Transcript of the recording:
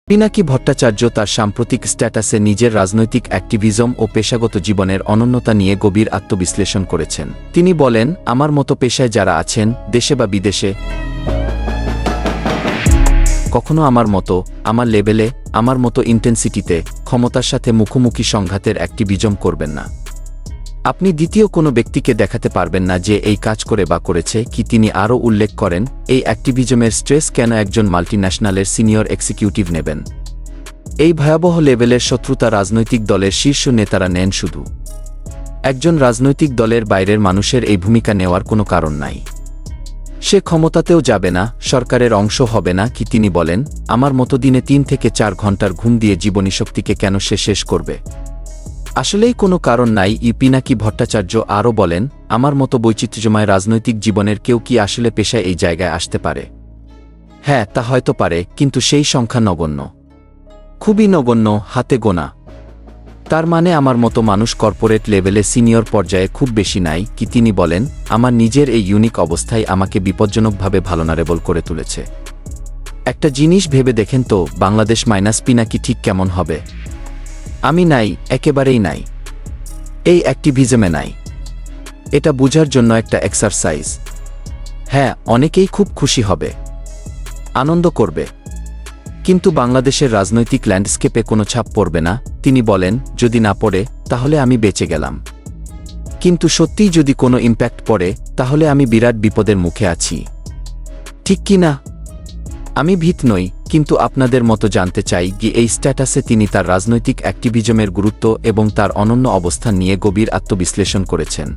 পিনাকি ভট্টাচার্য তার সাম্প্রতিক স্ট্যাটাসে নিজের রাজনৈতিক অ্যাক্টিভিজম ও পেশাগত জীবনের অনন্যতা নিয়ে গভীর আত্মবিশ্লেষণ করেছেন। তিনি বলেন, আমার মতো পেশায় যারা আছেন, দেশে বা বিদেশে, কখনো আমার মতো, আমার লেভেলে, আমার মতো ইন্টেন্সিটিতে, ক্ষমতার সাথে মুখোমুখি সংঘাতের অ্যাক্টিভিজম করবেন না। আপনি দ্বিতীয় কোনো ব্যক্তিকে দেখাতে পারবেন না যে এই কাজ করে বা করেছে কি। তিনি আরও উল্লেখ করেন, এই অ্যাক্টিভিজমের স্ট্রেস কেন একজন মাল্টিন্যাশনালের সিনিয়র এক্সিকিউটিভ নেবেন। এই ভয়াবহ লেভেলের শত্রুতা রাজনৈতিক দলের শীর্ষ নেতারা নেন শুধু। একজন রাজনৈতিক দলের বাইরের মানুষের এই ভূমিকা নেওয়ার কোনো কারণ নাই। সে ক্ষমতাতেও যাবে না, সরকারের অংশ হবে না কি। তিনি বলেন, আমার মতো দিনে 3 থেকে 4 ঘন্টার ঘুম দিয়ে জীবনীশক্তিকে কেন সে শেষ করবে? আসলেই কোনো কারণ নাই। পিনাকি ভট্টাচার্য আরও বলেন, আমার মতো বৈচিত্র্যময় রাজনৈতিক জীবনের কেউ কি আসলে পেশায় এই জায়গায় আসতে পারে? হ্যাঁ, তা হয়তো পারে, কিন্তু সেই সংখ্যা নগণ্য, খুবই নগণ্য, হাতে গোনা। তার মানে আমার মতো মানুষ কর্পোরেট লেভেলে সিনিয়র পর্যায়ে খুব বেশি নাই কি। তিনি বলেন, আমার নিজের এই ইউনিক অবস্থায় আমাকে বিপজ্জনকভাবে ভালনারেবল করে তুলেছে। একটা জিনিস ভেবে দেখেন তো, বাংলাদেশ মাইনাস পিনাকি ঠিক কেমন হবে? আমি নাই, একেবারেই নাই, এই অ্যাক্টিভিজমে নাই। এটা বুঝার জন্য একটা এক্সারসাইজ। হ্যাঁ, অনেকেই খুব খুশি হবে, আনন্দ করবে, কিন্তু বাংলাদেশের রাজনৈতিক ল্যান্ডস্কেপে কোনো ছাপ পড়বে না। তিনি বলেন, যদি না পড়ে তাহলে আমি বেঁচে গেলাম, কিন্তু সত্যিই যদি কোনো ইম্প্যাক্ট পড়ে তাহলে আমি বিরাট বিপদের মুখে আছি। ঠিক কি না? আমি ভীত নই, কিন্তু আপনাদের মতো জানতে চাই কি। এই স্ট্যাটাসে তিনি তার রাজনৈতিক অ্যাক্টিভিজমের গুরুত্ব এবং তার অনন্য অবস্থান নিয়ে গভীর আত্মবিশ্লেষণ করেছেন।